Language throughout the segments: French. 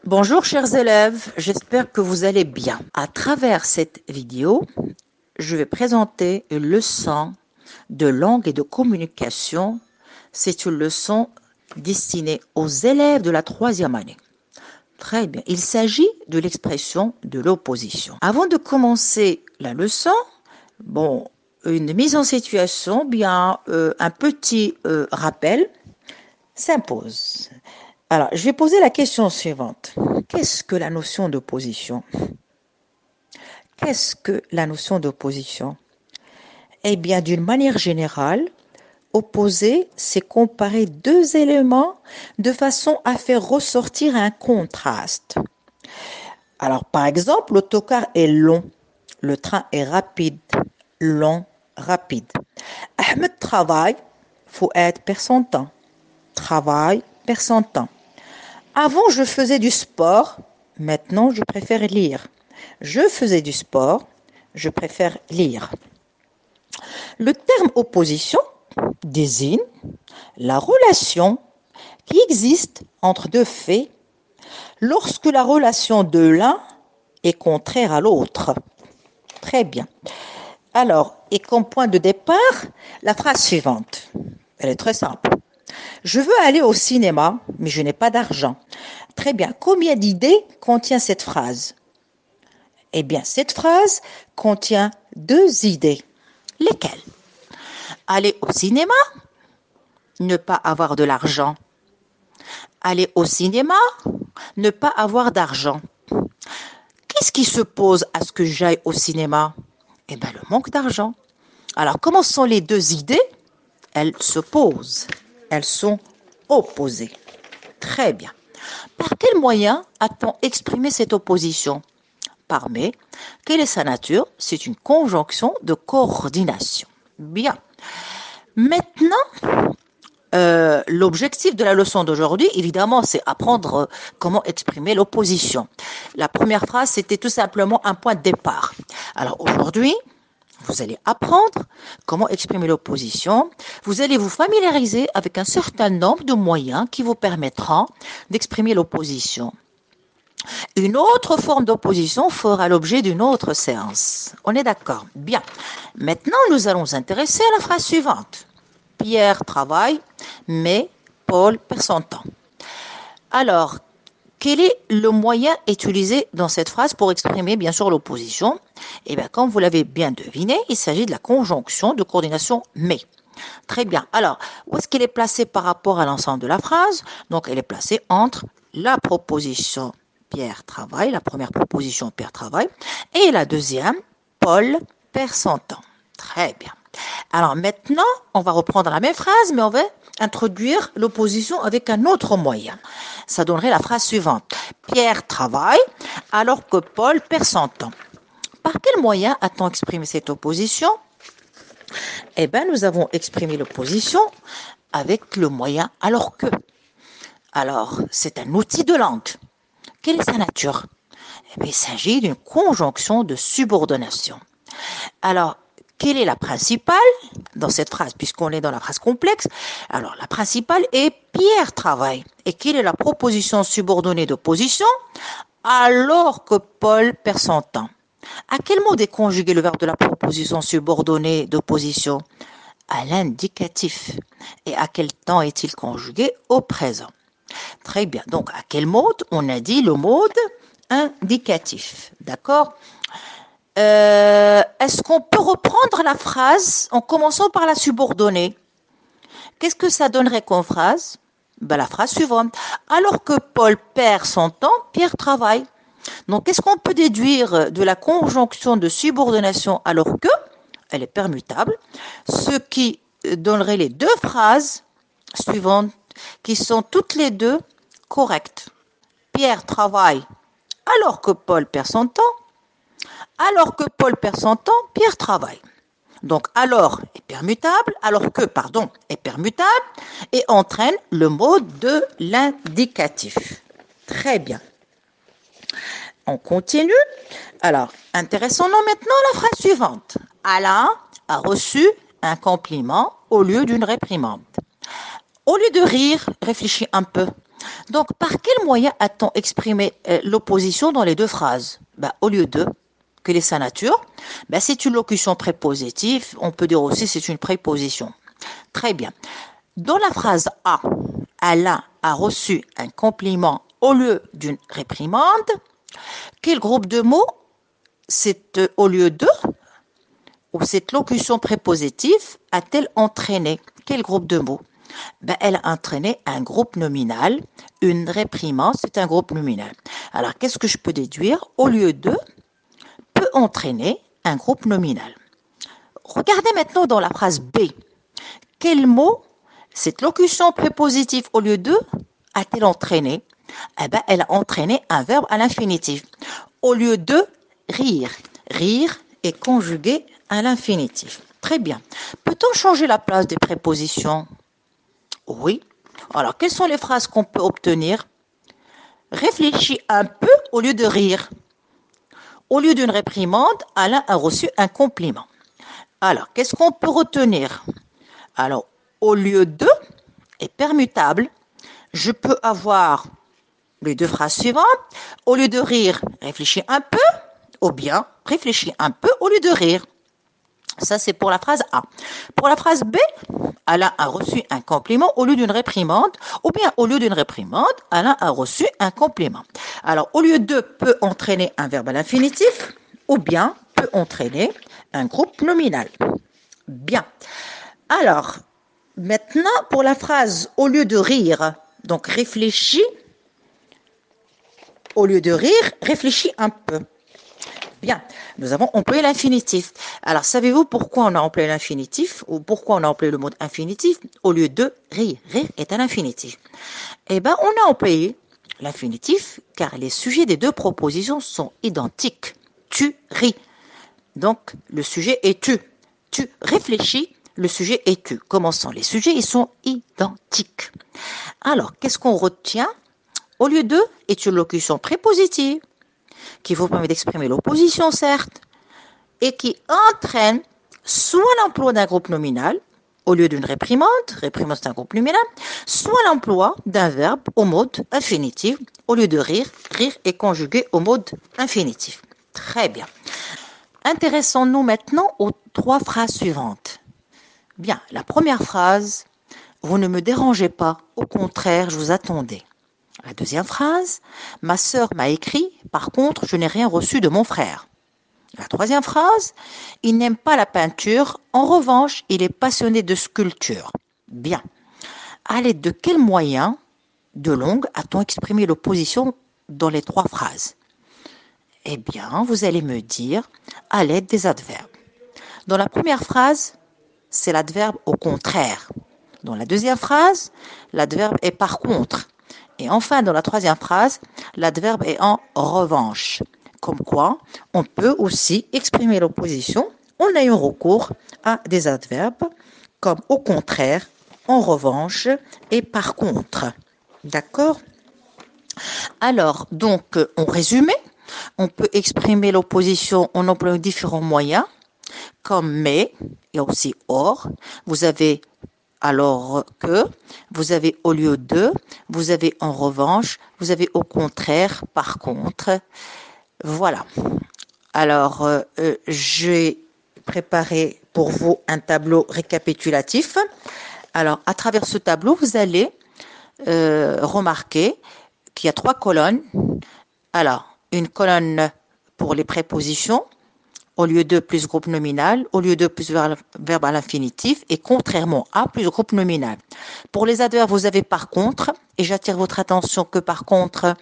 Bonjour chers élèves, j'espère que vous allez bien. À travers cette vidéo, je vais présenter une leçon de langue et de communication. C'est une leçon destinée aux élèves de la troisième année. Très bien, il s'agit de l'expression de l'opposition. Avant de commencer la leçon, une mise en situation, un petit rappel s'impose. Alors, je vais poser la question suivante. Qu'est-ce que la notion d'opposition? Qu'est-ce que la notion d'opposition? Eh bien, d'une manière générale, opposer, c'est comparer deux éléments de façon à faire ressortir un contraste. Alors, par exemple, l'autocar est long, le train est rapide, long, rapide. Ahmed travaille, Fouad perd son temps, travail, perd son temps. Avant, je faisais du sport, maintenant, je préfère lire. Je faisais du sport, je préfère lire. Le terme opposition désigne la relation qui existe entre deux faits lorsque la relation de l'un est contraire à l'autre. Très bien. Alors, et comme point de départ, la phrase suivante. Elle est très simple. Je veux aller au cinéma, mais je n'ai pas d'argent. Très bien. Combien d'idées contient cette phrase? Eh bien, cette phrase contient deux idées. Lesquelles? Aller au cinéma, ne pas avoir de l'argent. Aller au cinéma, ne pas avoir d'argent. Qu'est-ce qui se pose à ce que j'aille au cinéma? Eh bien, le manque d'argent. Alors, comment sont les deux idées? Elles s'opposent. Elles sont opposées. Très bien. Par quel moyen a-t-on exprimé cette opposition? Par mais. Quelle est sa nature? C'est une conjonction de coordination. Bien. Maintenant, l'objectif de la leçon d'aujourd'hui, évidemment, c'est apprendre comment exprimer l'opposition. La première phrase, c'était tout simplement un point de départ. Alors aujourd'hui, vous allez apprendre comment exprimer l'opposition. Vous allez vous familiariser avec un certain nombre de moyens qui vous permettront d'exprimer l'opposition. Une autre forme d'opposition fera l'objet d'une autre séance. On est d'accord? Bien. Maintenant, nous allons nous intéresser à la phrase suivante. Pierre travaille, mais Paul perd son temps. Alors, quel est le moyen utilisé dans cette phrase pour exprimer bien sûr l'opposition? Eh bien, comme vous l'avez bien deviné, il s'agit de la conjonction de coordination mais. Très bien. Alors, où est-ce qu'elle est placée par rapport à l'ensemble de la phrase? Donc, elle est placée entre la proposition Pierre travaille, la première proposition Pierre travaille, et la deuxième, Paul perd son temps. Très bien. Alors maintenant, on va reprendre la même phrase, mais on va introduire l'opposition avec un autre moyen. Ça donnerait la phrase suivante. Pierre travaille alors que Paul perd son temps. Par quel moyen a-t-on exprimé cette opposition? Eh bien, nous avons exprimé l'opposition avec le moyen alors que. Alors, c'est un outil de langue. Quelle est sa nature? Eh bien, il s'agit d'une conjonction de subordination. Alors, quelle est la principale dans cette phrase, puisqu'on est dans la phrase complexe? Alors, la principale est Pierre travaille. Et quelle est la proposition subordonnée d'opposition? Alors que Paul perd son temps. À quel mot est conjugué le verbe de la proposition subordonnée d'opposition? À l'indicatif. Et à quel temps est-il conjugué? Au présent. Très bien. Donc, à quel mode? On a dit le mode indicatif. D'accord? Est-ce qu'on peut reprendre la phrase en commençant par la subordonnée? Qu'est-ce que ça donnerait comme phrase? Ben, la phrase suivante. Alors que Paul perd son temps, Pierre travaille. Donc, qu'est-ce qu'on peut déduire de la conjonction de subordination alors que? Elle est permutable. Ce qui donnerait les deux phrases suivantes qui sont toutes les deux correctes. Pierre travaille alors que Paul perd son temps. Alors que Paul perd son temps, Pierre travaille. Donc alors est permutable, alors que, pardon, est permutable et entraîne le mot de l'indicatif. Très bien. On continue. Alors, intéressons-nous maintenant à la phrase suivante. Alain a reçu un compliment au lieu d'une réprimande. Au lieu de rire, réfléchis un peu. Donc, par quel moyen a-t-on exprimé l'opposition dans les deux phrases? Au lieu de, quelle est sa nature? C'est une locution prépositive. On peut dire aussi c'est une préposition. Très bien. Dans la phrase A, Alain a reçu un compliment au lieu d'une réprimande. Quel groupe de mots c'est au lieu de ou cette locution prépositive a-t-elle entraîné? Quel groupe de mots? Elle a entraîné un groupe nominal. Une réprimande, c'est un groupe nominal. Alors, qu'est-ce que je peux déduire? Au lieu de peut entraîner un groupe nominal. Regardez maintenant dans la phrase B. Quel mot cette locution prépositive au lieu de a-t-elle entraîné? Elle a entraîné un verbe à l'infinitif. Au lieu de rire. Rire est conjugué à l'infinitif. Très bien. Peut-on changer la place des prépositions? Oui. Alors, quelles sont les phrases qu'on peut obtenir? Réfléchis un peu au lieu de rire. Au lieu d'une réprimande, Alain a reçu un compliment. Alors, qu'est-ce qu'on peut retenir? Alors, au lieu de est permutable. Je peux avoir les deux phrases suivantes. Au lieu de rire, réfléchis un peu, ou bien réfléchis un peu au lieu de rire. Ça, c'est pour la phrase A. Pour la phrase B, Alain a reçu un compliment au lieu d'une réprimande, ou bien au lieu d'une réprimande, Alain a reçu un compliment. Alors, au lieu de peut entraîner un verbe à l'infinitif, ou bien peut entraîner un groupe nominal. Bien. Alors, maintenant, pour la phrase au lieu de rire, donc réfléchis, au lieu de rire, réfléchis un peu. Bien, nous avons employé l'infinitif. Alors, savez-vous pourquoi on a employé l'infinitif ou pourquoi on a employé le mot infinitif au lieu de rire? Rire est un infinitif. On a employé l'infinitif car les sujets des deux propositions sont identiques. Tu ris. Donc, le sujet est tu. Tu réfléchis, le sujet est tu. Comment sont les sujets? Ils sont identiques. Alors, qu'est-ce qu'on retient? Au lieu de est une locution prépositive qui vous permet d'exprimer l'opposition, certes, et qui entraîne soit l'emploi d'un groupe nominal, au lieu d'une réprimande c'est un groupe nominal, soit l'emploi d'un verbe au mode infinitif, au lieu de rire, rire est conjugué au mode infinitif. Très bien. Intéressons-nous maintenant aux trois phrases suivantes. Bien, la première phrase, vous ne me dérangez pas, au contraire, je vous attendais. La deuxième phrase, ma sœur m'a écrit, par contre, je n'ai rien reçu de mon frère. La troisième phrase, il n'aime pas la peinture, en revanche, il est passionné de sculpture. Bien. À l'aide de quels moyens de langue a-t-on exprimé l'opposition dans les trois phrases? Eh bien, vous allez me dire à l'aide des adverbes. Dans la première phrase, c'est l'adverbe au contraire. Dans la deuxième phrase, l'adverbe est par contre. Et enfin, dans la troisième phrase, l'adverbe est en revanche. Comme quoi, on peut aussi exprimer l'opposition en ayant recours à des adverbes comme au contraire, en revanche et par contre. D'accord? Alors, donc, en résumé, on peut exprimer l'opposition en employant différents moyens, comme mais, et aussi or. Vous avez alors que, vous avez au lieu de, vous avez en revanche, vous avez au contraire, par contre. Voilà. Alors, j'ai préparé pour vous un tableau récapitulatif. Alors, à travers ce tableau, vous allez remarquer qu'il y a trois colonnes. Alors, une colonne pour les prépositions, au lieu de plus groupe nominal, au lieu de plus verbe à l'infinitif, et contrairement à plus groupe nominal. Pour les adverbes, vous avez par contre, et j'attire votre attention que par contre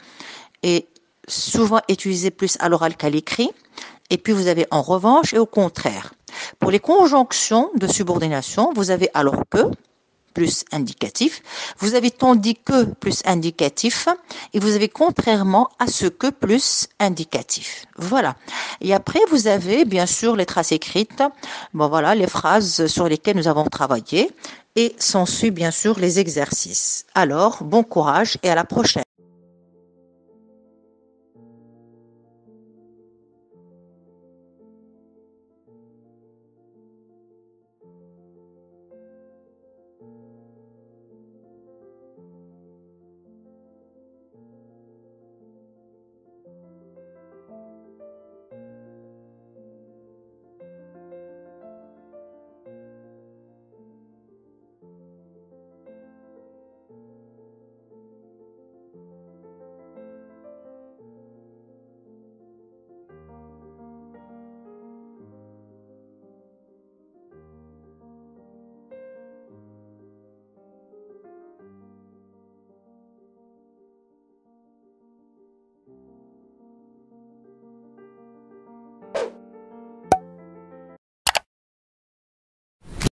est souvent utilisé plus à l'oral qu'à l'écrit, et puis vous avez en revanche et au contraire. Pour les conjonctions de subordination, vous avez alors que, plus indicatif, vous avez tandis que plus indicatif, et vous avez contrairement à ce que plus indicatif. Voilà. Et après, vous avez bien sûr les traces écrites, voilà, les phrases sur lesquelles nous avons travaillé, et s'ensuit bien sûr les exercices. Alors, bon courage et à la prochaine.